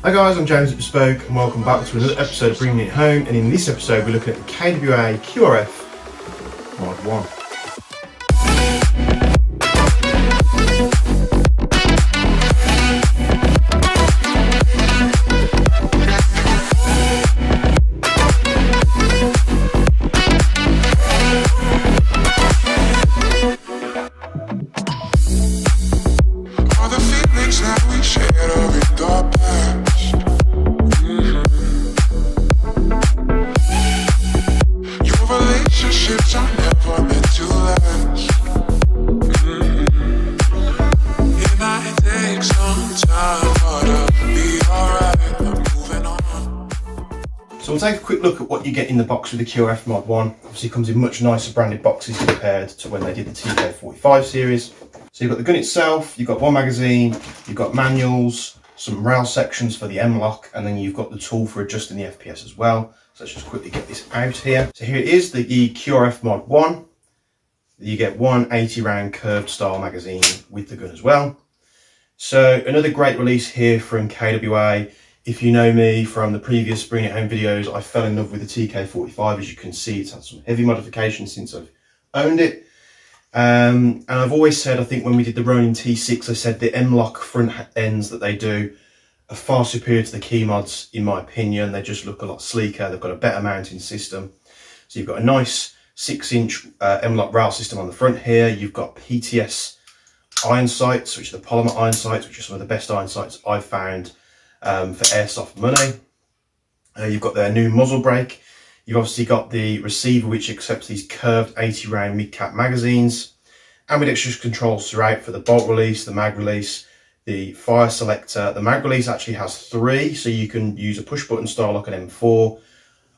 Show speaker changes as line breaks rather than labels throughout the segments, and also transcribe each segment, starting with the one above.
Hi guys, I'm James at Bespoke and welcome back to another episode of Bringing It Home, and in this episode we're looking at the KWA QRF Mod.1. So we'll take a quick look at what you get in the box with the QRF Mod.1. Obviously it comes in much nicer branded boxes compared to when they did the TK45 series. So you've got the gun itself, you've got one magazine, you've got manuals, some rail sections for the Mlop, and then you've got the tool for adjusting the FPS as well. So let's just quickly get this out here. So here it is, the QRF Mod.1. You get one 80 round curved style magazine with the gun as well. So another great release here from KWA. If you know me from the previous Bring It Home videos, I fell in love with the TK45. As you can see, it's had some heavy modifications since I've owned it. And I've always said, I think when we did the Ronin T6, I said the Mlop front ends that they do are far superior to the key mods, in my opinion. They just look a lot sleeker. They've got a better mounting system. So you've got a nice 6-inch Mlop rail system on the front here. You've got PTS iron sights, which are the polymer iron sights, which are some of the best iron sights I've found for airsoft money. You've got their new muzzle brake. You've obviously got the receiver, which accepts these curved 80 round mid-cap magazines. Ambidextrous controls throughout for the bolt release, the mag release, the fire selector. The mag release actually has 3, so you can use a push button style like an M4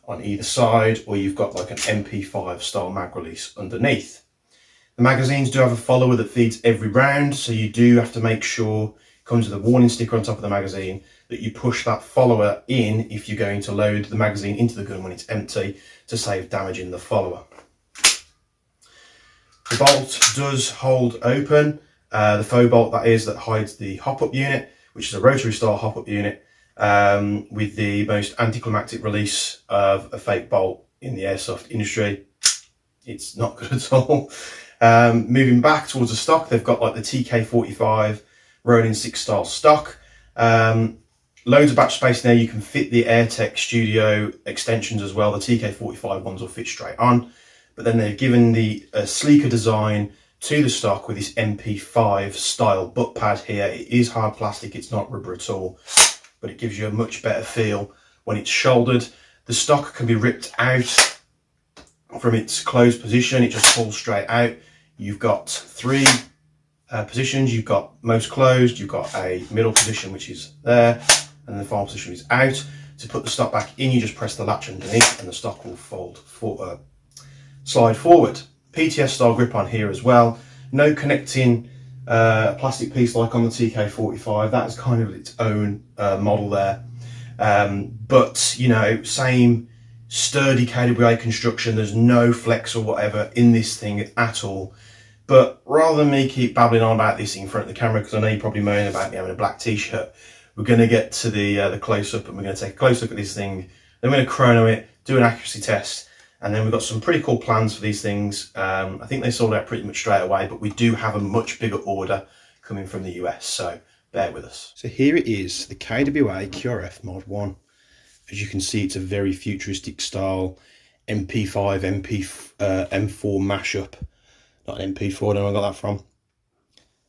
on either side, or you've got like an MP5 style mag release underneath. The magazines do have a follower that feeds every round, so you do have to make sure, it comes with a warning sticker on top of the magazine, that you push that follower in if you're going to load the magazine into the gun when it's empty to save damaging the follower. The bolt does hold open, the faux bolt that is, that hides the hop-up unit, which is a rotary style hop-up unit with the most anticlimactic release of a fake bolt in the airsoft industry. It's not good at all. Moving back towards the stock, they've got like the TK45 Ronin 6 style stock. Loads of batch space in there. You can fit the AirTech Studio extensions as well. The TK45 ones will fit straight on. But then they've given the sleeker design to the stock with this MP5 style butt pad here. It is hard plastic, it's not rubber at all, but it gives you a much better feel when it's shouldered. The stock can be ripped out from its closed position. It just pulls straight out. You've got 3 positions. You've got most closed, you've got a middle position which is there, and the final position is out. To put the stock back in, you just press the latch underneath and the stock will slide forward. PTS style grip on here as well. No connecting plastic piece like on the TK45. That is kind of its own model there. But you know, same sturdy KWA construction. There's no flex or whatever in this thing at all. But rather than me keep babbling on about this in front of the camera, because I know you're probably moaning about me having a black t-shirt, we're going to get to the close-up, and we're going to take a close look at this thing. Then we're going to chrono it, do an accuracy test, and then we've got some pretty cool plans for these things. I think they sold out pretty much straight away, but we do have a much bigger order coming from the US, so bear with us. So here it is, the KWA QRF Mod.1. As you can see, it's a very futuristic style MP5, M4 mashup. Not an MP4, I don't know where I got that from.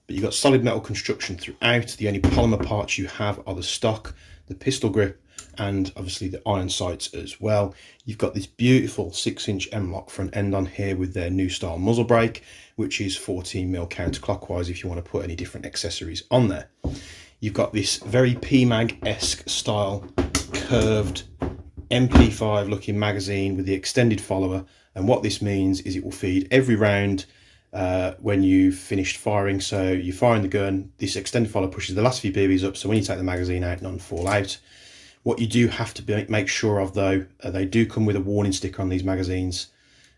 But you've got solid metal construction throughout. The only polymer parts you have are the stock, the pistol grip, and obviously the iron sights as well. You've got this beautiful 6-inch Mlop front end on here with their new style muzzle brake, which is 14mm counterclockwise if you want to put any different accessories on there. You've got this very PMAG-esque style curved MP5 looking magazine with the extended follower, and what this means is it will feed every round when you've finished firing. So you're firing the gun, this extended follower pushes the last few BBs up, so when you take the magazine out, none fall out. What you do have to make sure of though, they do come with a warning sticker on these magazines,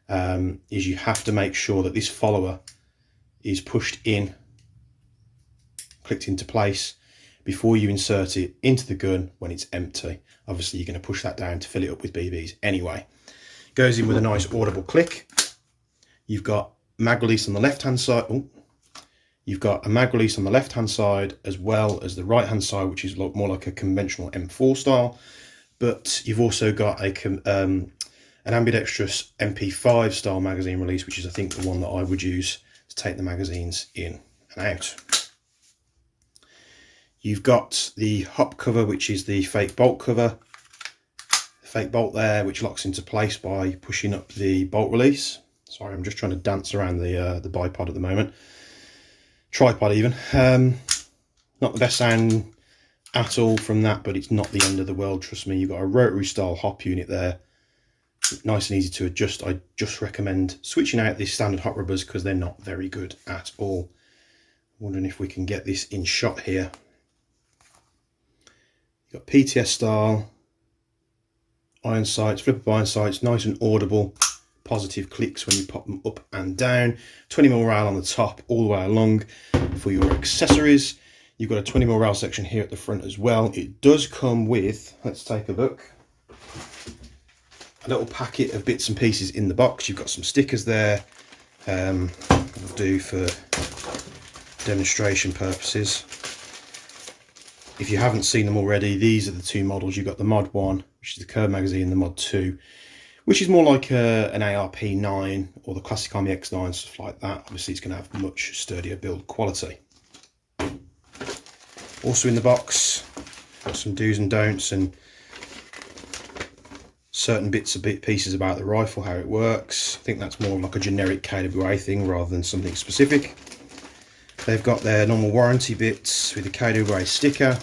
is you have to make sure that this follower is pushed in, clicked into place, before you insert it into the gun when it's empty. Obviously you're going to push that down to fill it up with BBs anyway. Goes in with a nice audible click. You've got mag release on the left hand side. You've got a mag release on the left hand side as well as the right hand side, which is more like a conventional M4 style, but you've also got an ambidextrous MP5 style magazine release, which is I think the one that I would use to take the magazines in and out. You've got the hop cover, which is the fake bolt cover, fake bolt there, which locks into place by pushing up the bolt release. Sorry, I'm just trying to dance around the bipod at the moment. Tripod even. Not the best sound at all from that, but it's not the end of the world, trust me. You've got a rotary style hop unit there, nice and easy to adjust. I just recommend switching out these standard hot rubbers because they're not very good at all. I'm wondering if we can get this in shot here. You've got PTS style iron sights, flip up iron sights, nice and audible, positive clicks when you pop them up and down. 20mm rail on the top all the way along for your accessories. You've got a 20mm rail section here at the front as well. It does come with, let's take a look, a little packet of bits and pieces in the box. You've got some stickers there, that'll do for demonstration purposes. If you haven't seen them already, these are the two models. You've got the Mod.1, which is the curved magazine, and the Mod.2, which is more like an ARP9 or the classic Army X9, stuff like that. Obviously it's going to have much sturdier build quality. Also in the box, got some do's and don'ts and certain bits and pieces about the rifle, how it works. I think that's more like a generic KWA thing rather than something specific. They've got their normal warranty bits with the KWA sticker.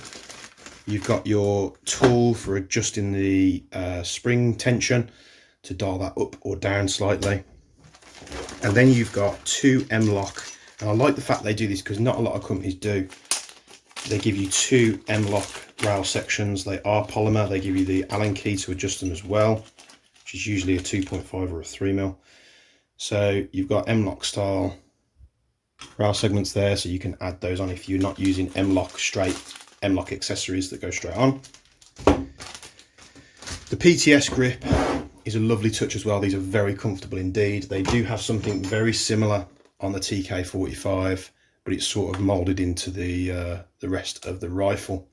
You've got your tool for adjusting the spring tension to dial that up or down slightly. And then you've got two Mlop, and I like the fact they do this because not a lot of companies do. They give you two Mlop rail sections. They are polymer. They give you the Allen key to adjust them as well, which is usually a 2.5 or a 3mm. So you've got Mlop style rail segments there, so you can add those on if you're not using Mlop straight Mlop accessories that go straight on. The PTS grip is a lovely touch as well. These are very comfortable indeed. They do have something very similar on the TK45, but it's sort of molded into the rest of the rifle.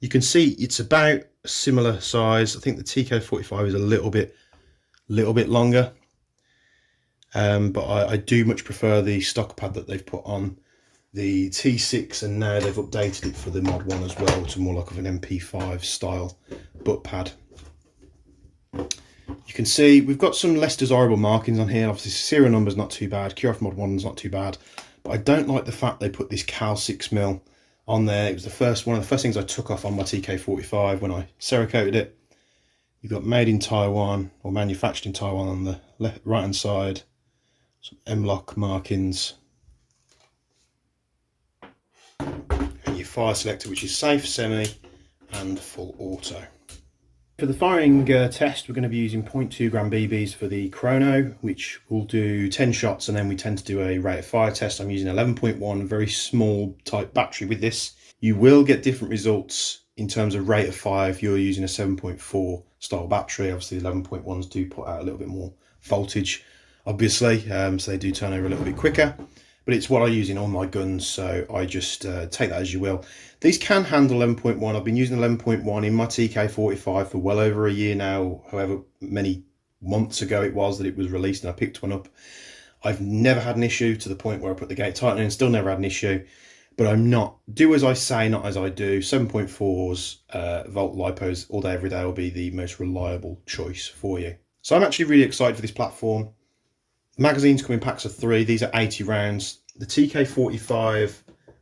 You can see it's about a similar size. I think the TK45 is a little bit longer, but I do much prefer the stock pad that they've put on the T6, and now they've updated it for the Mod.1 as well to more like of an MP5 style butt pad. You can see we've got some less desirable markings on here. Obviously serial number's not too bad, QRF Mod.1's not too bad, but I don't like the fact they put this Cal 6mm on there. It was one of the first things I took off on my TK45 when I Cerakoted it. You've got made in Taiwan or manufactured in Taiwan on the right hand side, some Mlop markings, and your fire selector, which is safe, semi and full auto. For the firing test, we're going to be using 0.2 gram BBs for the chrono, which will do 10 shots, and then we tend to do a rate of fire test. I'm using 11.1, very small type battery with this. You will get different results in terms of rate of fire if you're using a 7.4 style battery. Obviously 11.1s do put out a little bit more voltage, obviously, so they do turn over a little bit quicker. But it's what I use in all my guns, so I just take that as you will. These can handle 11.1. I've been using 11.1 in my TK45 for well over a year now, however many months ago it was that it was released and I picked one up. I've never had an issue to the point where I put the gate tightener in, still never had an issue. But I'm not, do as I say, not as I do. 7.4s, volt lipos all day, every day will be the most reliable choice for you. So I'm actually really excited for this platform. The magazines come in packs of 3. These are 80 rounds. The TK45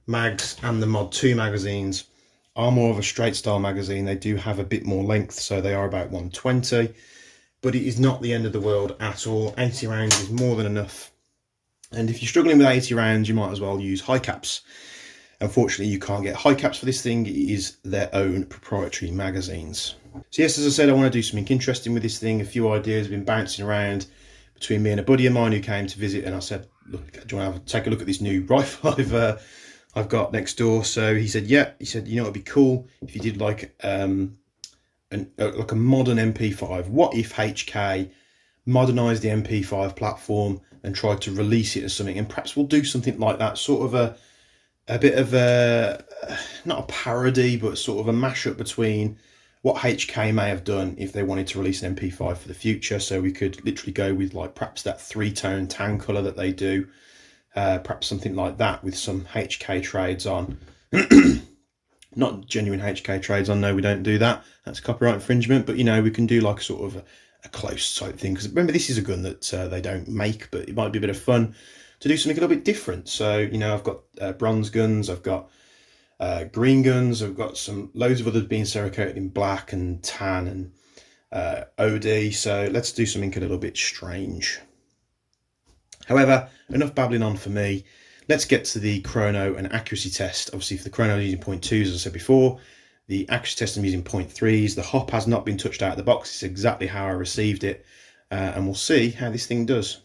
mags and the Mod.2 magazines are more of a straight style magazine. They do have a bit more length, so they are about 120, but it is not the end of the world at all. 80 rounds is more than enough. And if you're struggling with 80 rounds, you might as well use high caps. Unfortunately, you can't get high caps for this thing. It is their own proprietary magazines. So yes, as I said, I want to do something interesting with this thing. A few ideas have been bouncing around between me and a buddy of mine who came to visit, and I said, look, do you want to take a look at this new rifle I've got next door. So he said, yeah, he said, you know, it'd be cool if you did like like a modern MP5. What if HK modernized the MP5 platform and tried to release it as something, and perhaps we'll do something like that, sort of a bit of a, not a parody, but sort of a mashup between what HK may have done if they wanted to release an MP5 for the future. So we could literally go with like perhaps that 3-tone tan color that they do, perhaps something like that with some HK trades on. Not genuine HK trades on, no, we don't do that. That's copyright infringement, but you know, we can do like sort of a close type thing, because remember, this is a gun that they don't make, but it might be a bit of fun to do something a little bit different. So, you know, I've got bronze guns, I've got green guns, I've got loads of others being cerakoted in black and tan and OD. So let's do something a little bit strange. However, enough babbling on for me. Let's get to the chrono and accuracy test. Obviously, for the chrono, I'm using 0.2s, as I said before. The accuracy test, I'm using 0.3s. The hop has not been touched out of the box. It's exactly how I received it. And we'll see how this thing does.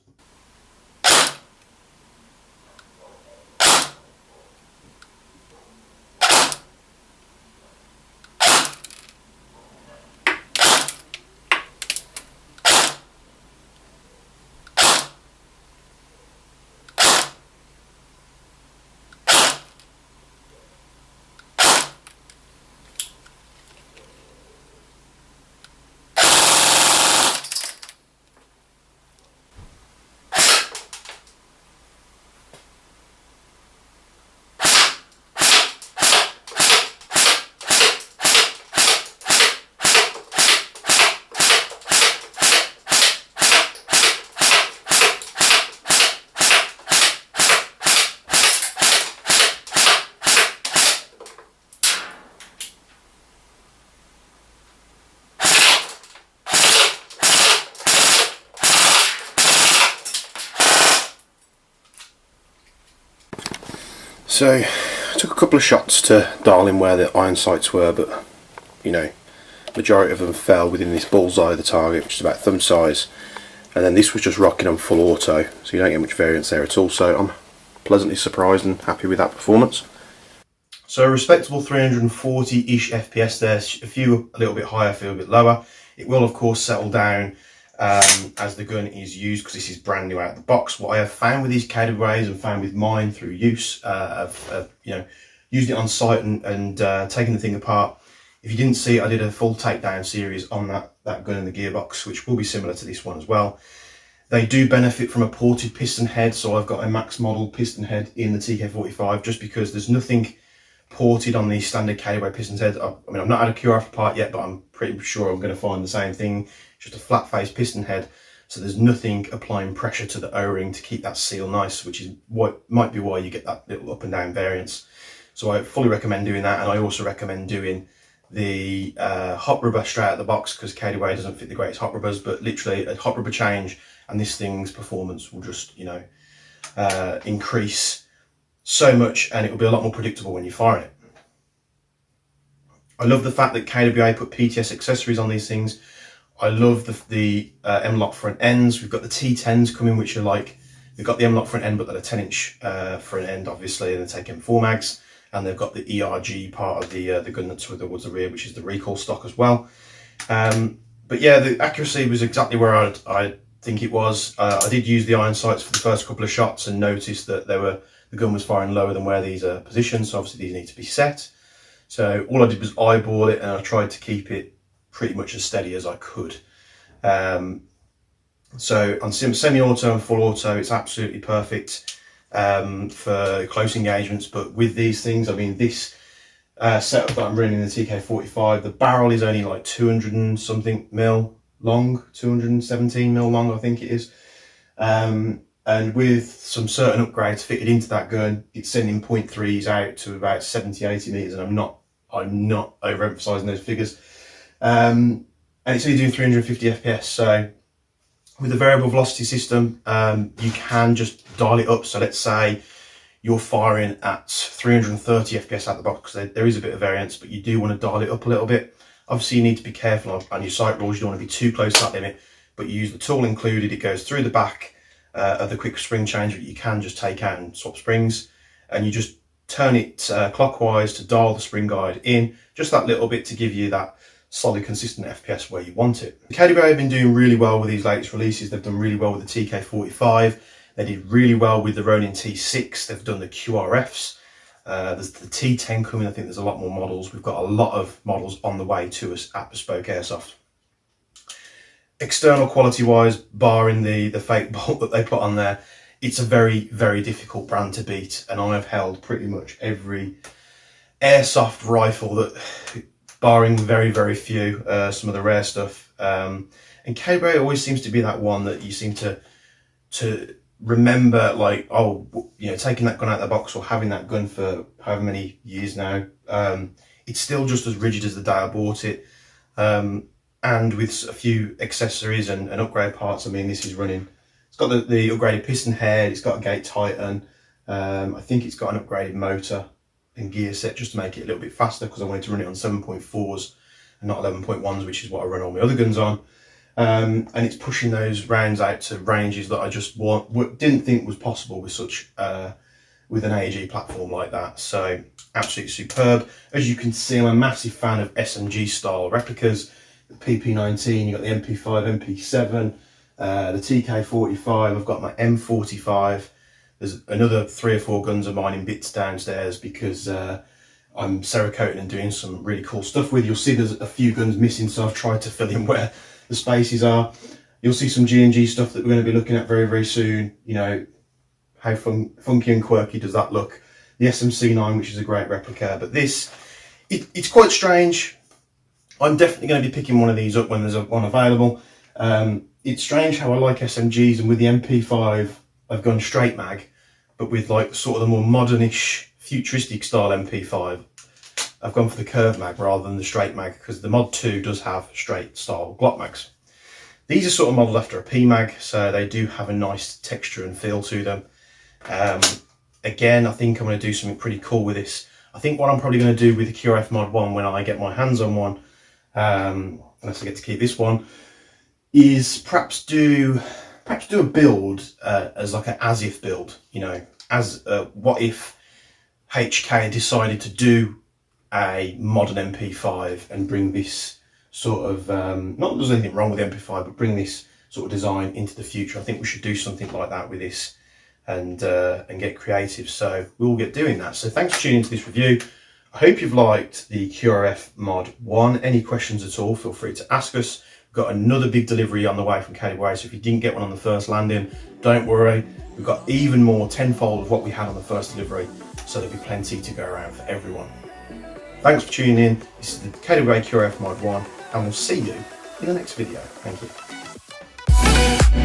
So I took a couple of shots to dial in where the iron sights were, but you know, majority of them fell within this bullseye of the target, which is about thumb size, and then this was just rocking on full auto, so you don't get much variance there at all. So I'm pleasantly surprised and happy with that performance. So a respectable 340-ish FPS there, a few a little bit higher, a few a bit lower. It will of course settle down as the gun is used, because this is brand new out of the box. What I have found with these KWAs and found with mine through use of you know, used it on site and taking the thing apart. If you didn't see, I did a full takedown series on that gun and the gearbox, which will be similar to this one as well. They do benefit from a ported piston head, so I've got a max model piston head in the TK45, just because there's nothing ported on the standard KWA piston head. I mean, I've not had a QRF part yet, but I'm pretty sure I'm going to find the same thing, just a flat face piston head. So there's nothing applying pressure to the O-ring to keep that seal nice, which is what might be why you get that little up and down variance. So I fully recommend doing that, and I also recommend doing the hot rubber straight out of the box, because KWA doesn't fit the greatest hot rubbers, but literally a hot rubber change and this thing's performance will just, you know, increase so much, and it will be a lot more predictable when you fire it. I love the fact that KWA put PTS accessories on these things. I love the Mlop front ends. We've got the T10s coming, which are like, they've got the Mlop front end, but they're a 10-inch front end, obviously, and they take M4 mags. And they've got the ERG part of the gun that's towards the rear, which is the recoil stock as well. But yeah, the accuracy was exactly where I think it was. I did use the iron sights for the first couple of shots and noticed that the gun was firing lower than where these are positioned, so obviously these need to be set. So all I did was eyeball it, and I tried to keep it pretty much as steady as I could. So on semi-auto and full auto, it's absolutely perfect for close engagements. But with these things, I mean, this setup that I'm running in the TK45, the barrel is only like 200 and something mil long, 217 mil long, I think it is. And with some certain upgrades fitted into that gun, it's sending 0.3s out to about 70-80 meters, and I'm not overemphasizing those figures. And it's only doing 350 FPS. So with the variable velocity system, you can just dial it up. So let's say you're firing at 330 FPS out the box. There is a bit of variance, but you do want to dial it up a little bit. Obviously, you need to be careful on your sight rules. You don't want to be too close to that limit, but you use the tool included. It goes through the back of the quick spring changer. You can just take out and swap springs, and you just turn it clockwise to dial the spring guide in, just that little bit to give you that solid, consistent FPS where you want it. KWA have been doing really well with these latest releases. They've done really well with the TK45. They did really well with the Ronin T6. They've done the QRFs. There's the T10 coming. I think there's a lot more models. We've got a lot of models on the way to us at Bespoke Airsoft. External quality wise, barring the fake bolt that they put on there, it's a very, very difficult brand to beat. And I have held pretty much every airsoft rifle that, barring very, very few, some of the rare stuff. And KWA always seems to be that one that you seem to remember, like, oh, you know, taking that gun out of the box or having that gun for however many years now. It's still just as rigid as the day I bought it. And with a few accessories and upgrade parts. I mean, this is running, it's got the upgraded piston head, it's got a gate tighten. I think it's got an upgraded motor and gear set just to make it a little bit faster, because I wanted to run it on 7.4s and not 11.1s, which is what I run all my other guns on. And it's pushing those rounds out to ranges that I just didn't think was possible with such with an AEG platform like that. So absolutely superb. As you can see, I'm a massive fan of SMG style replicas. The PP19, you've got the MP5, MP7, the TK45, I've got my M45. There's another 3 or 4 guns of mine in bits downstairs because I'm Cerakoting and doing some really cool stuff with. You'll see there's a few guns missing, so I've tried to fill in where the spaces are. You'll see some G&G stuff that we're going to be looking at very, very soon. You know, how funky and quirky does that look? The SMC9, which is a great replica, but this, it's quite strange. I'm definitely going to be picking one of these up when there's one available. It's strange how I like SMGs, and with the MP5, I've gone straight mag, but with like sort of the more modernish, futuristic style MP5, I've gone for the curved mag rather than the straight mag, because the Mod 2 does have straight style Glock mags. These are sort of modelled after a P mag, so they do have a nice texture and feel to them. Again, I think I'm going to do something pretty cool with this. I think what I'm probably going to do with the QRF Mod.1 when I get my hands on one, unless I get to keep this one, is perhaps do a build as like an as if build. You know, as what if HK decided to do a modern MP5 and bring this sort of not that there's anything wrong with the MP5, but bring this sort of design into the future. I think we should do something like that with this and get creative. So we'll get doing that. So thanks for tuning into this review. I hope you've liked the QRF Mod.1. Any questions at all, feel free to ask us. We've got another big delivery on the way from KWA, so if you didn't get one on the first landing, don't worry. We've got even more, tenfold of what we had on the first delivery, so there'll be plenty to go around for everyone. Thanks for tuning in. This is the KWA QRF Mod.1, and we'll see you in the next video. Thank you.